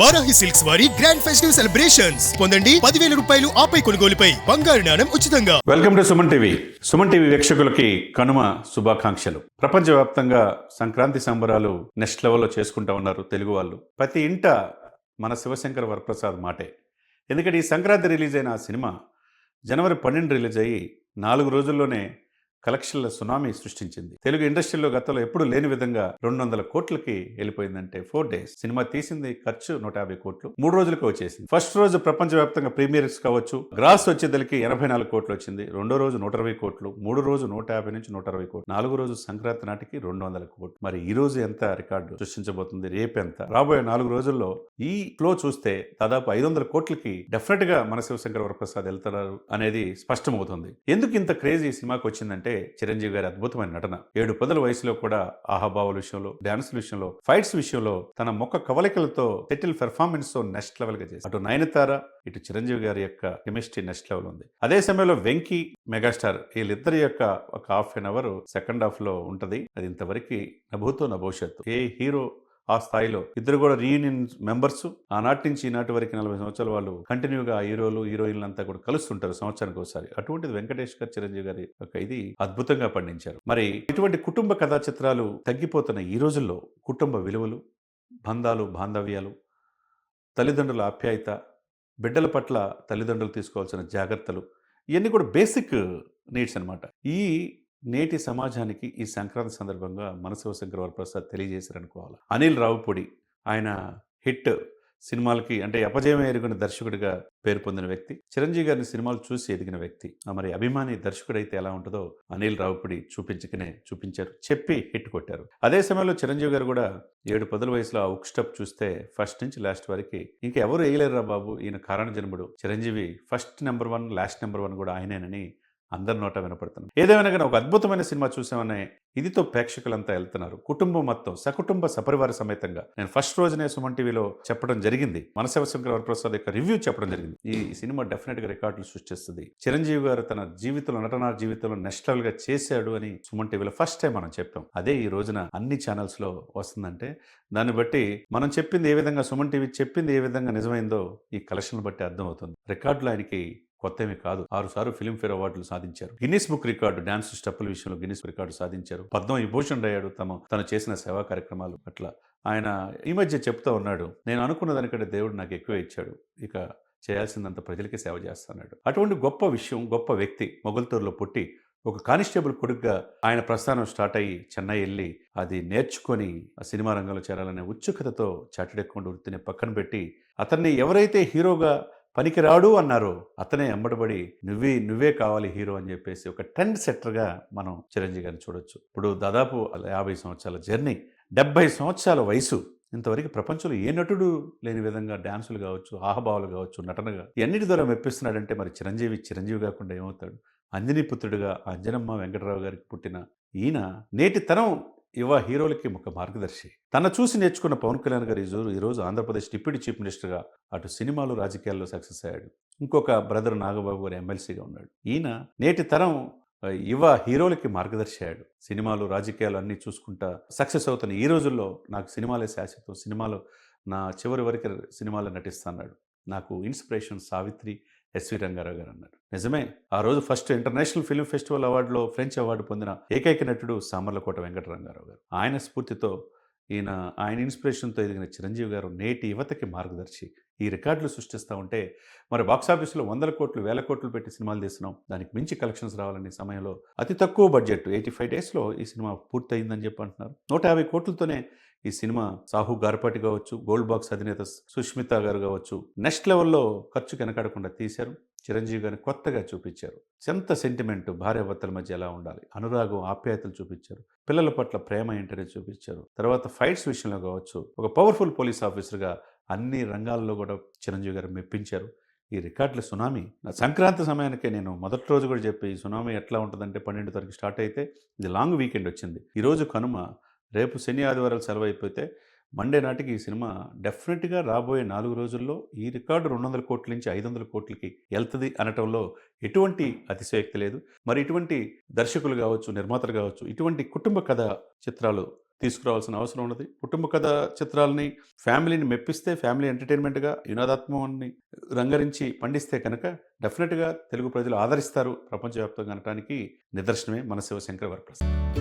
Varahi silks వారి grand festive celebrations పొందండి 10,000 రూపాయలు ఆపై కొనుగోలుపై బంగారు నాణెం ఉచితంగా. Welcome to Suman TV. Suman TV వీక్షకులకి కనుమ శుభాకాంక్షలు. ప్రపంచవ్యాప్తంగా సంక్రాంతి సంబరాలు నెక్స్ట్ లెవెల్లో చేసుకుంటా ఉన్నారు తెలుగు వాళ్ళు. ప్రతి ఇంట మన శివశంకర్ వరప్రసాద్ మాటే. ఎందుకంటే ఈ సంక్రాంతి రిలీజ్ అయిన ఆ సినిమా జనవరి 12 రిలీజ్ అయ్యి 4 రోజుల్లోనే కలెక్షన్ల సునామీ సృష్టించింది. తెలుగు ఇండస్ట్రీలో గతంలో ఎప్పుడు లేని విధంగా 200 కోట్లకి వెళ్ళిపోయిందంటే 4 days. సినిమా తీసింది ఖర్చు 150 కోట్లు, 3 రోజులకు వచ్చేసింది. ఫస్ట్ రోజు ప్రపంచవ్యాప్తంగా ప్రీమియర్స్ కావచ్చు, గ్రాస్ వచ్చేదలికి 84 కోట్లు వచ్చింది. రెండో రోజు 120 కోట్లు, మూడో రోజు 150 నుంచి 160 కోట్లు, 4 రోజు సంక్రాంతి నాటికి 200 కోట్లు. మరి ఈ రోజు ఎంత రికార్డు సృష్టించబోతుంది, రేపు ఎంత, రాబోయే 4 రోజుల్లో ఈ ఫ్లో చూస్తే దాదాపు 500 కోట్లకి డెఫినెట్ గా మన శివశంకర్ వరప్రసాద్ వెళ్తున్నారు అనేది స్పష్టమవుతుంది. ఎందుకు ఇంత క్రేజ్ ఈ సినిమాకి వచ్చిందంటే చిరంజీవి గారి అద్భుతమైన నటన. 7 పదుల వయసులో కూడా ఆహాభావాల విషయంలో, డాన్స్ విషయంలో, ఫైట్స్ విషయంలో తన ముఖ కవలికలతో సెటిల్ పెర్ఫార్మెన్స్ తో నెక్స్ట్ లెవెల్ గా చేసి అటు నయనతార ఇటు చిరంజీవి గారి యొక్క కెమిస్ట్రీ నెక్స్ట్ లెవెల్ ఉంది. అదే సమయంలో వెంకీ, మెగాస్టార్ వీళ్ళిద్దరి యొక్క ఒక half an hour second half లో ఉంటది. అది ఇంతవరకు నభూతో నా భవిష్యత్తు. ఏ హీరో ఆ స్థాయిలో ఇద్దరు కూడా రీయూనియన్ మెంబర్స్. ఆనాటి నుంచి ఈనాటి వరకు 40 సంవత్సరాలు వాళ్ళు కంటిన్యూగా హీరోలు హీరోయిన్లు అంతా కూడా కలుస్తుంటారు సంవత్సరానికి ఒకసారి. అటువంటిది వెంకటేష్ గారు చిరంజీవి గారి ఒక ఇది అద్భుతంగా పండించారు. మరి ఇటువంటి కుటుంబ కథా చిత్రాలు తగ్గిపోతున్న ఈ రోజుల్లో కుటుంబ విలువలు, బంధాలు, బాంధవ్యాలు, తల్లిదండ్రుల ఆప్యాయత, బిడ్డల పట్ల తల్లిదండ్రులు తీసుకోవాల్సిన జాగ్రత్తలు, ఇవన్నీ కూడా బేసిక్ నీడ్స్ అనమాట. ఈ నేటి సమాజానికి ఈ సంక్రాంతి సందర్భంగా మన శివశంకర్ వరప్రసాద్ తెలియజేశారనుకోవాలి. అనిల్ రావుపూడి ఆయన హిట్ సినిమాలకి అంటే అపజయం ఎరుగున దర్శకుడిగా పేరు పొందిన వ్యక్తి, చిరంజీవి గారిని సినిమాలు చూసి ఎదిగిన వ్యక్తి. మరి అభిమాని దర్శకుడైతే ఎలా ఉంటుందో అనిల్ రావుపూడి చూపించారు, చెప్పి హిట్ కొట్టారు. అదే సమయంలో చిరంజీవి గారు కూడా 7 పదుల వయసులో ఆ ఉక్ స్టెప్ చూస్తే ఫస్ట్ నుంచి లాస్ట్ వరకు ఇంకా ఎవరు వేయలేరురా బాబు, ఈయన కారణ జన్ముడు Chiranjeevi, first number 1 last number 1 కూడా ఆయనేనని అందరి నోట వినపడుతున్నాం. ఏదేమైనా కానీ ఒక అద్భుతమైన సినిమా చూసామనే ఇదితో ప్రేక్షకులంతా వెళ్తున్నారు. కుటుంబం మొత్తం సకుటుంబ సపరివార సమేతంగా నేను ఫస్ట్ రోజునే సుమన్ టీవీలో చెప్పడం జరిగింది. మన శివశంకర్ వరప్రసాద్ యొక్క రివ్యూ చెప్పడం జరిగింది. ఈ సినిమా డెఫినెట్ గా రికార్డులు సృష్టిస్తుంది. చిరంజీవి గారు తన జీవితంలో, నటనా జీవితంలో నెక్స్ట్ లెవెల్ గా చేశాడు అని సుమన్ టీవీలో ఫస్ట్ టైం మనం చెప్పాం. అదే ఈ రోజున అన్ని ఛానల్స్ లో వస్తుందంటే దాన్ని బట్టి మనం చెప్పింది ఏ విధంగా, సుమన్ టీవీ చెప్పింది ఏ విధంగా నిజమైందో ఈ కలెక్షన్లు బట్టి అర్థమవుతుంది. రికార్డులు ఆయనకి కొత్త ఏమీ కాదు. 6 సార్లు ఫిల్మ్ఫేర్ అవార్డులు సాధించారు. గిన్నిస్ బుక్ రికార్డు డాన్స్ స్టెప్పుల విషయంలో గిన్నిస్ రికార్డు సాధించారు. పద్మవిభూషణ్ అయ్యాడు తను చేసిన సేవా కార్యక్రమాలు అట్లా. ఆయన ఈ మధ్య చెప్తా ఉన్నాడు, నేను అనుకున్న దానికంటే దేవుడు నాకు ఎక్కువ ఇచ్చాడు, ఇక చేయాల్సిందంత ప్రజలకి సేవ చేస్తున్నాడు. అటువంటి గొప్ప విషయం, గొప్ప వ్యక్తి మొగల్తూరులో పుట్టి ఒక కానిస్టేబుల్ కొడుకుగా ఆయన ప్రస్థానం స్టార్ట్ అయ్యి చెన్నై వెళ్ళి అది నేర్చుకొని ఆ సినిమా రంగంలో చేరాలనే ఉత్సుకతతో చార్టెడ్ అకౌంట్ వృత్తిని పక్కన పెట్టి అతన్ని ఎవరైతే హీరోగా పనికిరాడు అన్నారో అతనే ఎంబడబడి నువ్వే కావాలి హీరో అని చెప్పేసి ఒక ట్రెండ్ సెట్టర్గా మనం చిరంజీవి గారిని చూడొచ్చు. ఇప్పుడు దాదాపు 50 సంవత్సరాల జర్నీ, 70 సంవత్సరాల వయసు, ఇంతవరకు ప్రపంచంలో ఏ నటుడు లేని విధంగా డాన్సులు కావచ్చు, ఆహభావాలు కావచ్చు, నటనగా ఎన్నిటి ద్వారా మెప్పిస్తున్నాడంటే మరి చిరంజీవి కాకుండా ఏమవుతాడు? అంజనీ పుత్రుడిగా అంజనమ్మ వెంకటరావు గారికి పుట్టిన ఈయన నేటి తరం యువ హీరోలకి ఒక మార్గదర్శి. తన చూసి నేర్చుకున్న పవన్ కళ్యాణ్ గారు ఈరోజు ఆంధ్రప్రదేశ్ డిప్యూటీ చీఫ్ మినిస్టర్గా అటు సినిమాలు రాజకీయాల్లో సక్సెస్ అయ్యాడు. ఇంకొక బ్రదర్ నాగబాబు గారు ఎమ్మెల్సీగా ఉన్నాడు. ఈయన నేటి తరం యువ హీరోలకి మార్గదర్శి అయ్యాడు. సినిమాలు రాజకీయాలు అన్నీ చూసుకుంటా సక్సెస్ అవుతున్న ఈ రోజుల్లో నాకు సినిమాలే శాశ్వతం, సినిమాలు నా చివరి వరకు సినిమాలో నటిస్తున్నాడు, నాకు ఇన్స్పిరేషన్ సావిత్రి, ఎస్వి రంగారావు గారు అన్నాడు. నిజమే, ఆ రోజు ఫస్ట్ ఇంటర్నేషనల్ ఫిల్మ్ ఫెస్టివల్ అవార్డులో ఫ్రెంచ్ అవార్డు పొందిన ఏకైక నటుడు సామర్లకోట వెంకటరంగారావు గారు. ఆయన స్ఫూర్తితో ఆయన ఇన్స్పిరేషన్తో ఎదిగిన చిరంజీవి గారు నేటి యువతకి మార్గదర్శి. ఈ రికార్డులు సృష్టిస్తూ ఉంటే మరి బాక్సాఫీస్లో 100 కోట్లు 1000 కోట్లు పెట్టి సినిమాలు తీస్తున్నాం, దానికి మించి కలెక్షన్స్ రావాలనే సమయంలో అతి తక్కువ బడ్జెట్ 85 డేస్లో ఈ సినిమా పూర్తయిందని చెప్పి అంటున్నారు. 150 కోట్లతోనే ఈ సినిమా సాహు గార్పాటి కావచ్చు, గోల్డ్ బాక్స్ అధినేత సుష్మిత గారు కావచ్చు, నెక్స్ట్ లెవెల్లో ఖర్చు వెనకాడకుండా తీశారు. చిరంజీవి గారిని కొత్తగా చూపించారు. ఎంత సెంటిమెంట్, భార్యాభర్తల మధ్య ఎలా ఉండాలి, అనురాగం, ఆప్యాయతలు చూపించారు. పిల్లల పట్ల ప్రేమ ఏంటనే చూపించారు. తర్వాత ఫైట్స్ విషయంలో కావచ్చు, ఒక పవర్ఫుల్ పోలీస్ ఆఫీసర్గా అన్ని రంగాల్లో కూడా చిరంజీవి గారు మెప్పించారు. ఈ రికార్డుల సునామీ సంక్రాంతి సమయానికే నేను మొదటి రోజు కూడా చెప్పి ఈ సునామీ ఎట్లా ఉంటుందంటే 12 తారీఖు స్టార్ట్ అయితే ఇది లాంగ్ వీకెండ్ వచ్చింది. ఈరోజు కనుమ, రేపు శని ఆదివారాలు సెలవు అయిపోతే మండే నాటికి ఈ సినిమా డెఫినెట్గా రాబోయే 4 రోజుల్లో ఈ రికార్డు 200 కోట్ల నుంచి 500 కోట్లకి వెళ్తుంది అనటంలో ఎటువంటి అతిశయోక్తి లేదు. మరి ఇటువంటి దర్శకులు కావచ్చు, నిర్మాతలు కావచ్చు, ఇటువంటి కుటుంబ కథ చిత్రాలు తీసుకురావాల్సిన అవసరం ఉన్నది. కుటుంబ కథ చిత్రాలని ఫ్యామిలీని మెప్పిస్తే, ఫ్యామిలీ ఎంటర్టైన్మెంట్గా వినోదాత్మకాన్ని రంగరించి పండిస్తే కనుక డెఫినెట్గా తెలుగు ప్రజలు ఆదరిస్తారు ప్రపంచవ్యాప్తంగా అనటానికి నిదర్శనమే మన శివశంకర వరప్రసాద్.